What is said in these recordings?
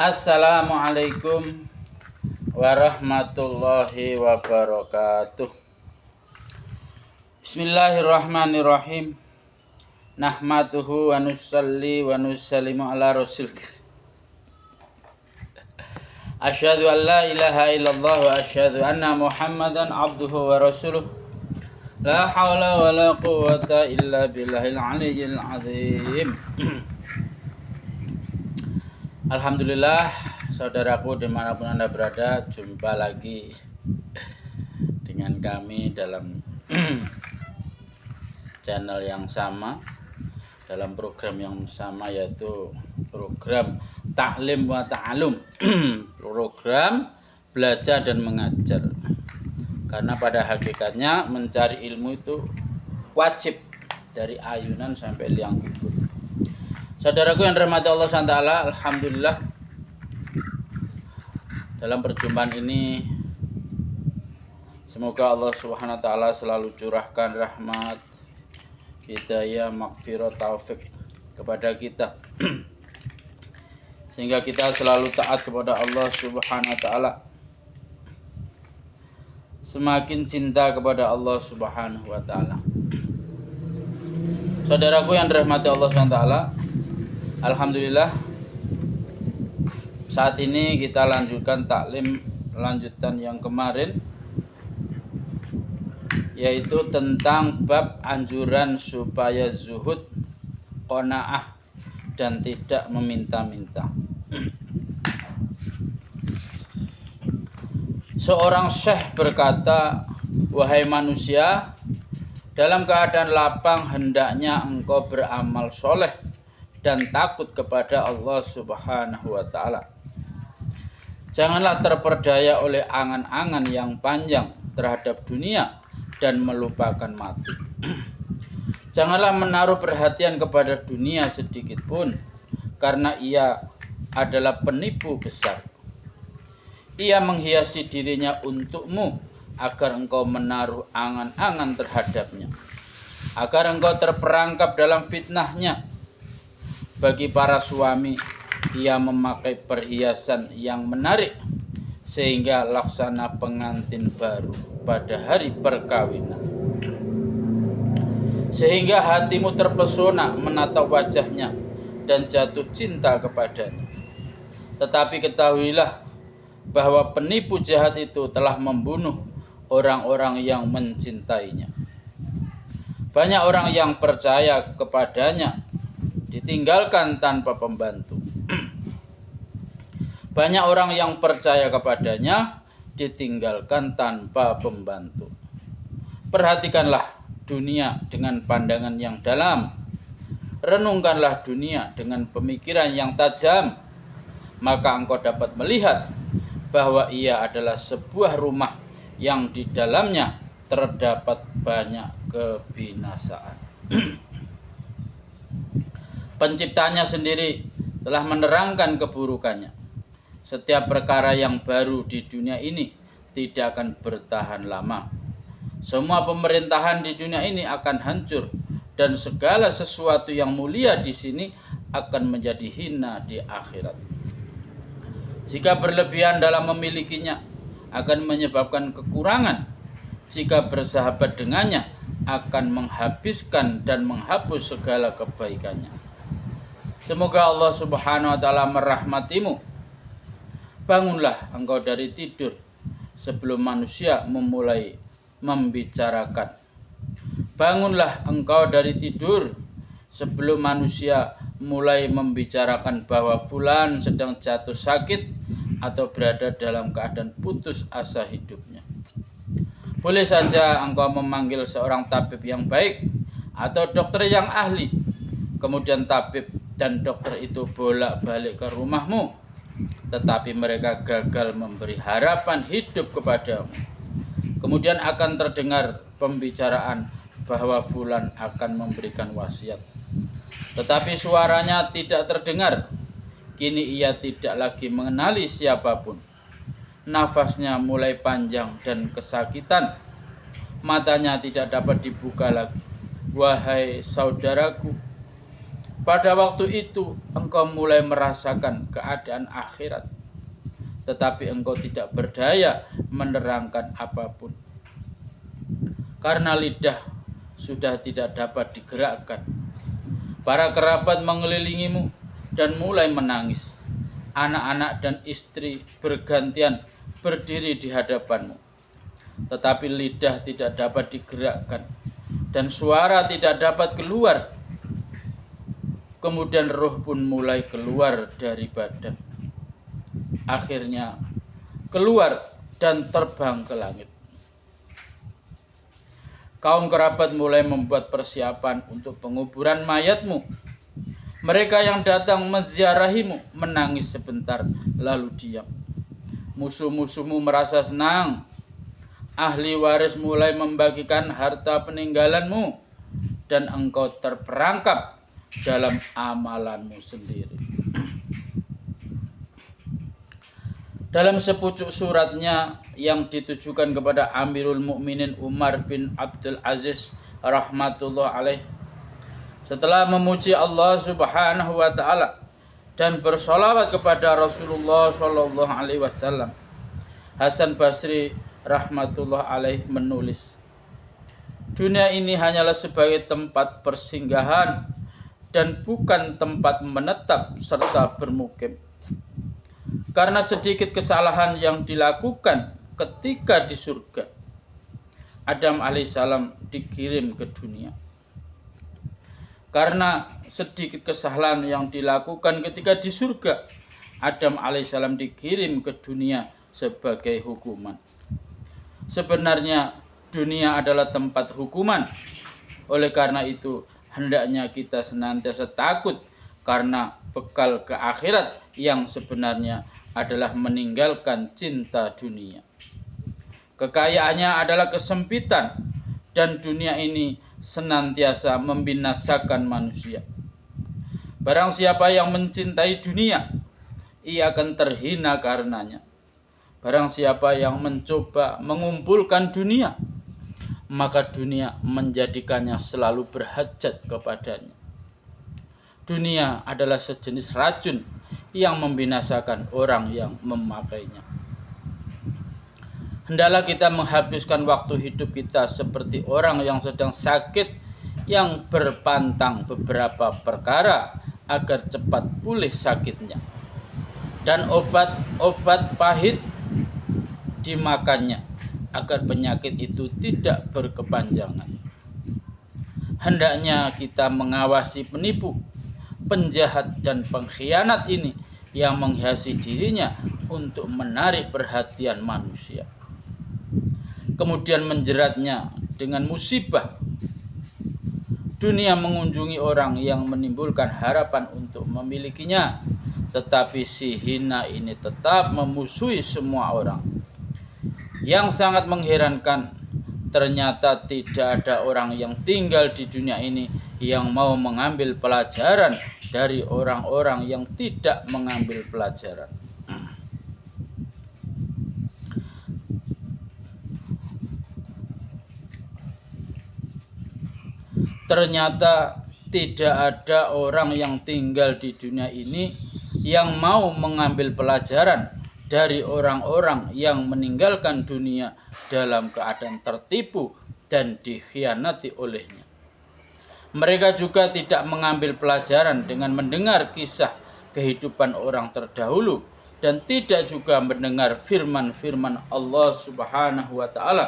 Assalamualaikum warahmatullahi wabarakatuh. Bismillahirrahmanirrahim. Nahmaduhu wa nusalli wa nusallimu ala rasul. Asyhadu an la ilaha illallah wa asyhadu anna Muhammadan abduhu wa rasuluh. La haula wa la quwwata illa billahil aliyyil azim. Alhamdulillah, saudaraku dimanapun Anda berada, jumpa lagi dengan kami dalam channel yang sama, dalam program yang sama, yaitu program Ta'lim wa Ta'alum, program belajar dan mengajar. Karena pada hakikatnya mencari ilmu itu wajib dari ayunan sampai liang kubur. Saudaraku yang dirahmati Allah SWT, alhamdulillah dalam perjumpaan ini semoga Allah Subhanahu wa taala selalu curahkan rahmat, hidayah, maghfirah, taufik kepada kita sehingga kita selalu taat kepada Allah Subhanahu wa taala, semakin cinta kepada Allah Subhanahu wa taala. Saudaraku yang dirahmati Allah SWT, alhamdulillah saat ini kita lanjutkan taklim lanjutan yang kemarin, yaitu tentang bab anjuran supaya zuhud, qanaah dan tidak meminta-minta. Seorang syekh berkata, "Wahai manusia, dalam keadaan lapang hendaknya engkau beramal soleh dan takut kepada Allah Subhanahu wa taala. Janganlah terperdaya oleh angan-angan yang panjang terhadap dunia dan melupakan mati. Janganlah menaruh perhatian kepada dunia sedikit pun, karena ia adalah penipu besar. Ia menghiasi dirinya untukmu agar engkau menaruh angan-angan terhadapnya, agar engkau terperangkap dalam fitnahnya. Bagi para suami, ia memakai perhiasan yang menarik sehingga laksana pengantin baru pada hari perkawinan, sehingga hatimu terpesona menatap wajahnya dan jatuh cinta kepadanya. Tetapi ketahuilah bahwa penipu jahat itu telah membunuh orang-orang yang mencintainya. Banyak orang yang percaya kepadanya ditinggalkan tanpa pembantu. Banyak orang yang percaya kepadanya ditinggalkan tanpa pembantu. Perhatikanlah dunia dengan pandangan yang dalam. Renungkanlah dunia dengan pemikiran yang tajam. Maka engkau dapat melihat bahwa ia adalah sebuah rumah yang di dalamnya terdapat banyak kebinasaan. Penciptanya sendiri telah menerangkan keburukannya. Setiap perkara yang baru di dunia ini tidak akan bertahan lama. Semua pemerintahan di dunia ini akan hancur, dan segala sesuatu yang mulia di sini akan menjadi hina di akhirat. Jika berlebihan dalam memilikinya akan menyebabkan kekurangan. Jika bersahabat dengannya akan menghabiskan dan menghapus segala kebaikannya. Semoga Allah Subhanahu wa taala merahmatimu. Bangunlah engkau dari tidur sebelum manusia memulai membicarakan. Bangunlah engkau dari tidur sebelum manusia mulai membicarakan bahwa fulan sedang jatuh sakit atau berada dalam keadaan putus asa hidupnya. Boleh saja engkau memanggil seorang tabib yang baik atau dokter yang ahli. Kemudian tabib dan dokter itu bolak-balik ke rumahmu, tetapi mereka gagal memberi harapan hidup kepadamu. Kemudian akan terdengar pembicaraan bahwa fulan akan memberikan wasiat, tetapi suaranya tidak terdengar. Kini ia tidak lagi mengenali siapapun. Nafasnya mulai panjang dan kesakitan. Matanya tidak dapat dibuka lagi. Wahai saudaraku, Pada waktu itu engkau mulai merasakan keadaan akhirat, tetapi engkau tidak berdaya menerangkan apapun. Karena lidah sudah tidak dapat digerakkan. Para kerabat mengelilingimu dan mulai menangis. Anak-anak dan istri bergantian berdiri di hadapanmu. Tetapi lidah tidak dapat digerakkan dan suara tidak dapat keluar. Kemudian roh pun mulai keluar dari badan. Akhirnya keluar dan terbang ke langit. Kaum kerabat mulai membuat persiapan untuk penguburan mayatmu. Mereka yang datang menziarahimu menangis sebentar lalu diam. Musuh-musuhmu merasa senang. Ahli waris mulai membagikan harta peninggalanmu dan engkau terperangkap dalam amalanmu sendiri. Dalam sepucuk suratnya yang ditujukan kepada Amirul Mukminin Umar bin Abdul Aziz rahmatullah alaih, setelah memuji Allah Subhanahu wa taala dan bersolawat kepada Rasulullah sallallahu alaihi wasallam, Hasan Basri rahmatullah alaih menulis, dunia ini hanyalah sebagai tempat persinggahan dan bukan tempat menetap serta bermukim. Karena sedikit kesalahan yang dilakukan ketika di surga, Adam alaihissalam dikirim ke dunia. Karena sedikit kesalahan yang dilakukan ketika di surga, Adam alaihissalam dikirim ke dunia sebagai hukuman. Sebenarnya dunia adalah tempat hukuman. Oleh karena itu, hendaknya kita senantiasa takut karena bekal ke akhirat yang sebenarnya adalah meninggalkan cinta dunia. Kekayaannya adalah kesempitan dan dunia ini senantiasa membinasakan manusia. Barang siapa yang mencintai dunia, ia akan terhina karenanya. Barang siapa yang mencoba mengumpulkan dunia, maka dunia menjadikannya selalu berhajat kepadanya. Dunia adalah sejenis racun yang membinasakan orang yang memakainya. Hendaklah kita menghabiskan waktu hidup kita seperti orang yang sedang sakit, yang berpantang beberapa perkara agar cepat pulih sakitnya, dan obat-obat pahit dimakannya agar penyakit itu tidak berkepanjangan. Hendaknya kita mengawasi penipu, penjahat dan pengkhianat ini yang menghiasi dirinya untuk menarik perhatian manusia, kemudian menjeratnya dengan musibah. Dunia mengunjungi orang yang menimbulkan harapan untuk memilikinya, tetapi si hina ini tetap memusuhi semua orang. Yang sangat mengherankan, ternyata tidak ada orang yang tinggal di dunia ini yang mau mengambil pelajaran dari orang-orang yang tidak mengambil pelajaran. Ternyata tidak ada orang yang tinggal di dunia ini yang mau mengambil pelajaran dari orang-orang yang meninggalkan dunia dalam keadaan tertipu dan dikhianati olehnya. Mereka juga tidak mengambil pelajaran dengan mendengar kisah kehidupan orang terdahulu dan tidak juga mendengar firman-firman Allah Subhanahu wa taala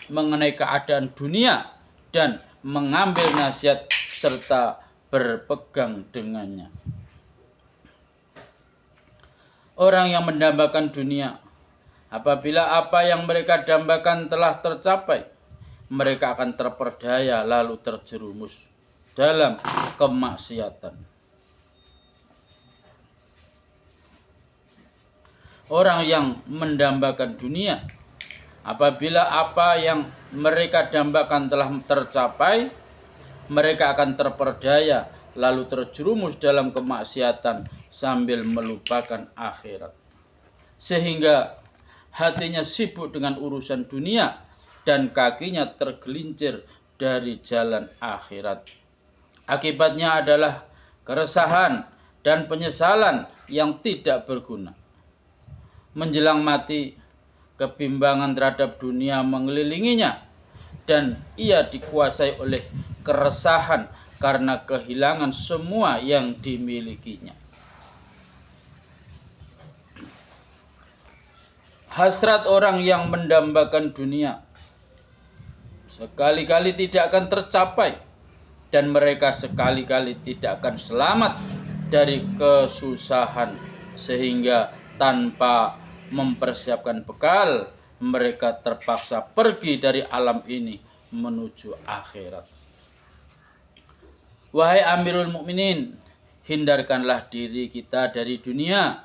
mengenai keadaan dunia dan mengambil nasihat serta berpegang dengannya. Orang yang mendambakan dunia, apabila apa yang mereka dambakan telah tercapai, mereka akan terperdaya lalu terjerumus dalam kemaksiatan. Orang yang mendambakan dunia, apabila apa yang mereka dambakan telah tercapai, mereka akan terperdaya lalu terjerumus dalam kemaksiatan sambil melupakan akhirat. Sehingga hatinya sibuk dengan urusan dunia dan kakinya tergelincir dari jalan akhirat. Akibatnya adalah keresahan, dan penyesalan yang tidak berguna. Menjelang mati, kebimbangan terhadap dunia mengelilinginya dan ia dikuasai oleh keresahan karena kehilangan semua yang dimilikinya. Hasrat orang yang mendambakan dunia sekali-kali tidak akan tercapai dan mereka sekali-kali tidak akan selamat dari kesusahan, sehingga tanpa mempersiapkan bekal mereka terpaksa pergi dari alam ini menuju akhirat. Wahai Amirul Mukminin, hindarkanlah diri kita dari dunia,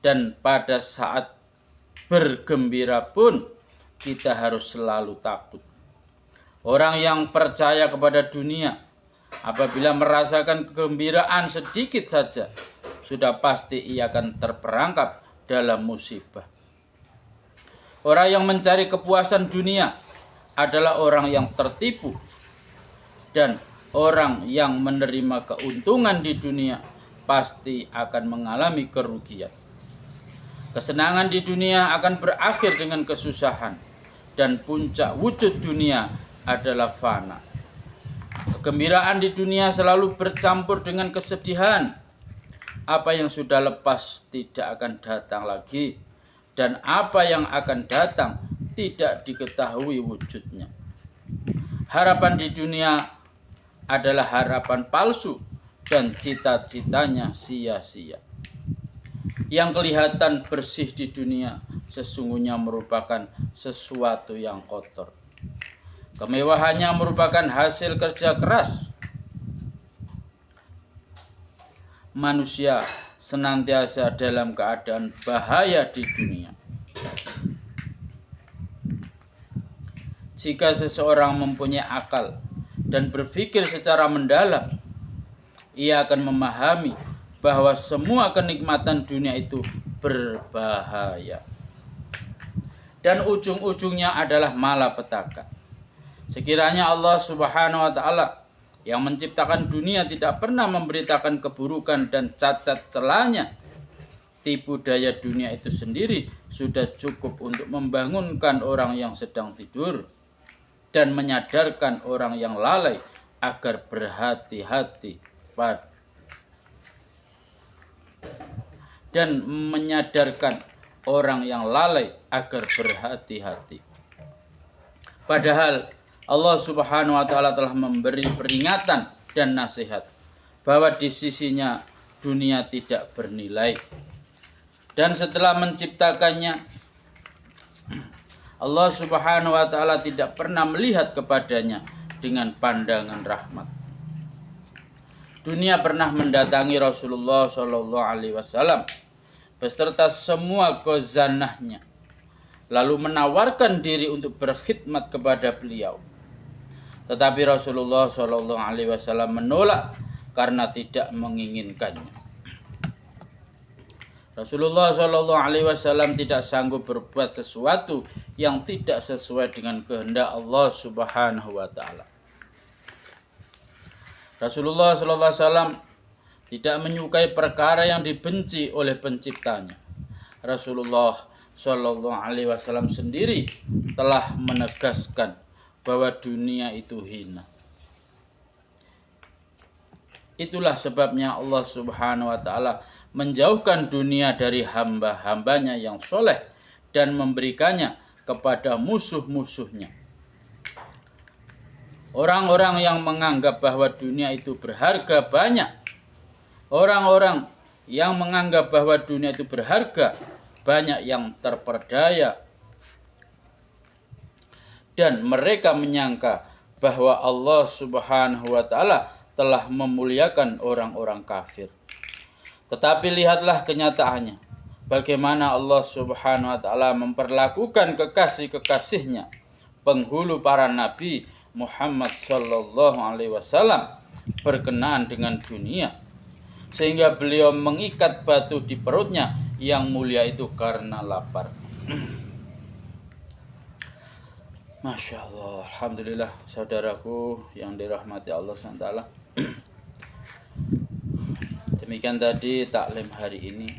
dan pada saat bergembira pun kita harus selalu takut. Orang yang percaya kepada dunia apabila merasakan kegembiraan sedikit saja, sudah pasti ia akan terperangkap dalam musibah. Orang yang mencari kepuasan dunia adalah orang yang tertipu, dan orang yang menerima keuntungan di dunia pasti akan mengalami kerugian. Kesenangan di dunia akan berakhir dengan kesusahan, dan puncak wujud dunia adalah fana. Kegembiraan di dunia selalu bercampur dengan kesedihan. Apa yang sudah lepas tidak akan datang lagi, dan apa yang akan datang tidak diketahui wujudnya. Harapan di dunia adalah harapan palsu, dan cita-citanya sia-sia. Yang kelihatan bersih di dunia sesungguhnya merupakan sesuatu yang kotor. Kemewahannya merupakan hasil kerja keras. Manusia senantiasa dalam keadaan bahaya di dunia. Jika seseorang mempunyai akal dan berpikir secara mendalam, ia akan memahami bahwa semua kenikmatan dunia itu berbahaya, dan ujung-ujungnya adalah malapetaka. Sekiranya Allah Subhanahu wa Ta'ala yang menciptakan dunia tidak pernah memberitakan keburukan dan cacat celanya, tipu daya dunia itu sendiri sudah cukup untuk membangunkan orang yang sedang tidur dan menyadarkan orang yang lalai agar berhati-hati Padahal Allah Subhanahu wa Ta'ala telah memberi peringatan dan nasihat bahwa di sisinya dunia tidak bernilai, dan setelah menciptakannya Allah Subhanahu wa Ta'ala tidak pernah melihat kepadanya dengan pandangan rahmat. Dunia pernah mendatangi Rasulullah Shallallahu Alaihi Wasallam beserta semua khazanahnya, lalu menawarkan diri untuk berkhidmat kepada beliau. Tetapi Rasulullah Shallallahu Alaihi Wasallam menolak karena tidak menginginkannya. Rasulullah Shallallahu Alaihi Wasallam tidak sanggup berbuat sesuatu yang tidak sesuai dengan kehendak Allah Subhanahu wa Ta'ala. Rasulullah Shallallahu Alaihi Wasallam tidak menyukai perkara yang dibenci oleh penciptanya. Rasulullah Shallallahu Alaihi Wasallam sendiri telah menegaskan bahwa dunia itu hina. Itulah sebabnya Allah Subhanahu wa Ta'ala menjauhkan dunia dari hamba-hambanya yang soleh dan memberikannya kepada musuh-musuhnya. Orang-orang yang menganggap bahwa dunia itu berharga banyak. Orang-orang yang menganggap bahwa dunia itu berharga banyak yang terperdaya, dan mereka menyangka bahwa Allah Subhanahu wa Ta'ala telah memuliakan orang-orang kafir. Tetapi lihatlah kenyataannya, bagaimana Allah Subhanahu wa Ta'ala memperlakukan kekasih-kekasihnya, penghulu para nabi Muhammad Sallallahu Alaihi Wasallam, berkenaan dengan dunia, sehingga beliau mengikat batu di perutnya yang mulia itu karena lapar. Masya Allah, Alhamdulillah, saudaraku yang dirahmati Allah SWT. Demikian tadi taklim hari ini.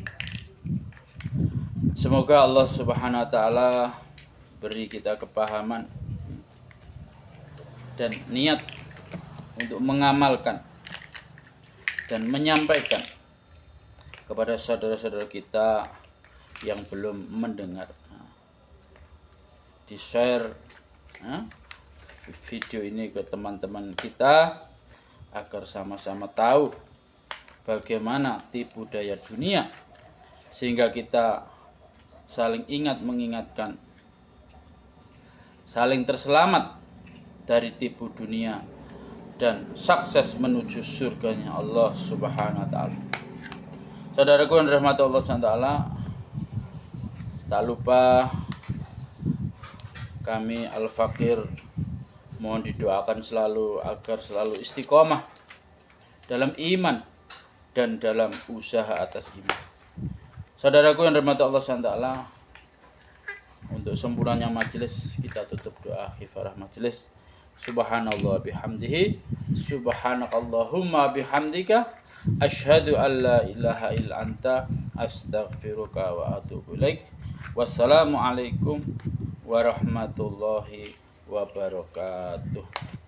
Semoga Allah Subhanahu wa taala beri kita kepahaman dan niat untuk mengamalkan dan menyampaikan kepada saudara-saudara kita yang belum mendengar. Di-share video ini ke teman-teman kita agar sama-sama tahu bagaimana tipu daya dunia, sehingga kita saling ingat mengingatkan, saling terselamat dari tipu dunia dan sukses menuju surganya Allah Subhanahu wa taala. Saudaraku yang dirahmati Allah Subhanahu wa taala, tak lupa kami Al-Fakir mohon didoakan selalu agar selalu istiqomah dalam iman dan dalam usaha atas iman. Saudaraku yang dirahmati Allah Subhanahu wa taala, untuk sempurnanya majelis kita tutup doa kifarah majelis. Subhanallah bihamdihi, subhanakallahumma bihamdika, asyhadu an la ilaha illa anta, astaghfiruka wa atubu ilaik. Wassalamualaikum warahmatullahi wabarakatuh.